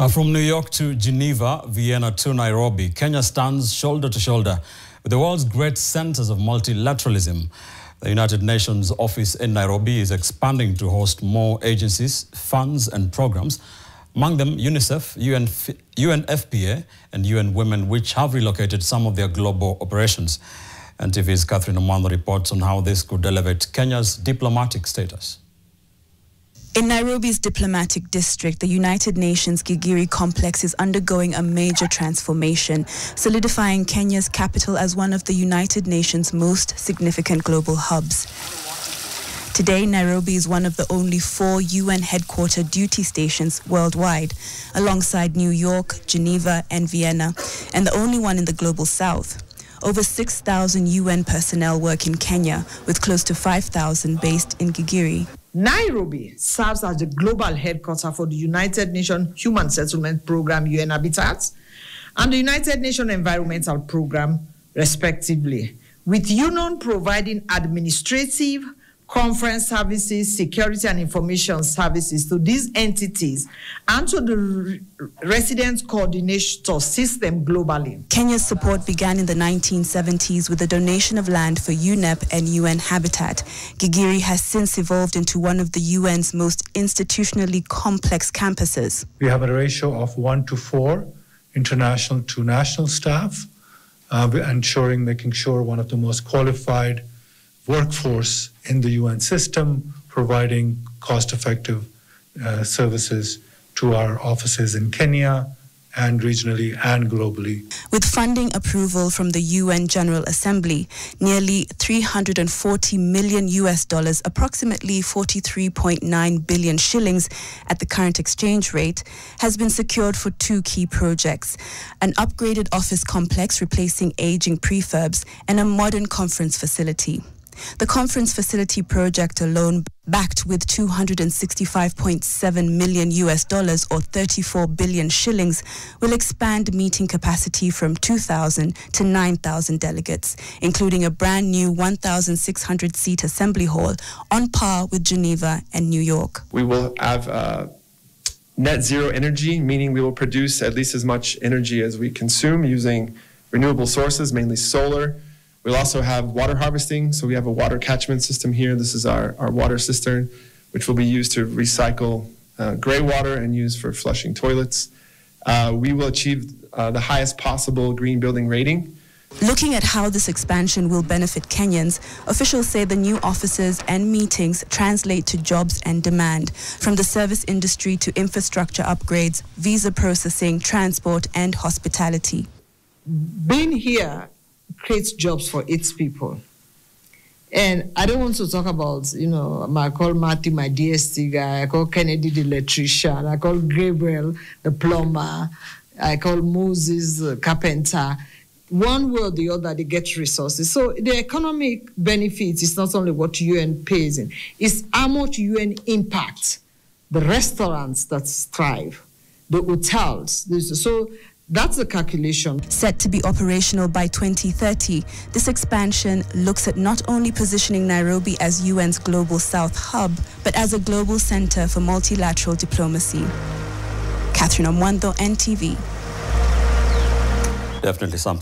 From New York to Geneva, Vienna to Nairobi, Kenya stands shoulder to shoulder with the world's great centers of multilateralism. The United Nations office in Nairobi is expanding to host more agencies, funds and programs, among them UNICEF, UNFPA and UN Women, which have relocated some of their global operations. NTV's Catherine Omando reports on how this could elevate Kenya's diplomatic status. In Nairobi's diplomatic district, the United Nations Gigiri complex is undergoing a major transformation, solidifying Kenya's capital as one of the United Nations' most significant global hubs. Today, Nairobi is one of the only 4 UN-headquartered duty stations worldwide, alongside New York, Geneva and Vienna, and the only one in the global south. Over 6,000 UN personnel work in Kenya, with close to 5,000 based in Gigiri. Nairobi serves as the global headquarters for the United Nations Human Settlement Program, UN Habitat, and the United Nations Environmental Program, respectively, with UN providing administrative, conference services, security and information services to these entities and to the resident coordinator system globally. Kenya's support began in the 1970s with a donation of land for UNEP and UN Habitat. Gigiri has since evolved into one of the UN's most institutionally complex campuses. We have a ratio of 1:4 international to national staff, making sure one of the most qualified workforce in the UN system, providing cost-effective services to our offices in Kenya and regionally and globally. With funding approval from the UN General Assembly, nearly $340 million, approximately 43.9 billion shillings at the current exchange rate, has been secured for 2 key projects: an upgraded office complex replacing aging prefurbs and a modern conference facility. The conference facility project alone, backed with $265.7 million or 34 billion shillings, will expand meeting capacity from 2,000 to 9,000 delegates, including a brand new 1,600-seat assembly hall on par with Geneva and New York. We will have net zero energy, meaning we will produce at least as much energy as we consume using renewable sources, mainly solar. We'll also have water harvesting, so we have a water catchment system here. This is our water cistern, which will be used to recycle gray water and use for flushing toilets. We will achieve the highest possible green building rating. Looking at how this expansion will benefit Kenyans, officials say the new offices and meetings translate to jobs and demand, from the service industry to infrastructure upgrades, visa processing, transport and hospitality. Being here creates jobs for its people. And I don't want to talk about, I call Marty my DST guy, I call Kennedy the electrician, I call Gabriel the plumber, I call Moses the carpenter. One way or the other, they get resources. So the economic benefit is not only what UN pays in, it's how much UN impacts the restaurants that thrive, the hotels. So that's the calculation. Set to be operational by 2030, this expansion looks at not only positioning Nairobi as UN's Global South hub, but as a global center for multilateral diplomacy. Catherine Omando, NTV. Definitely something.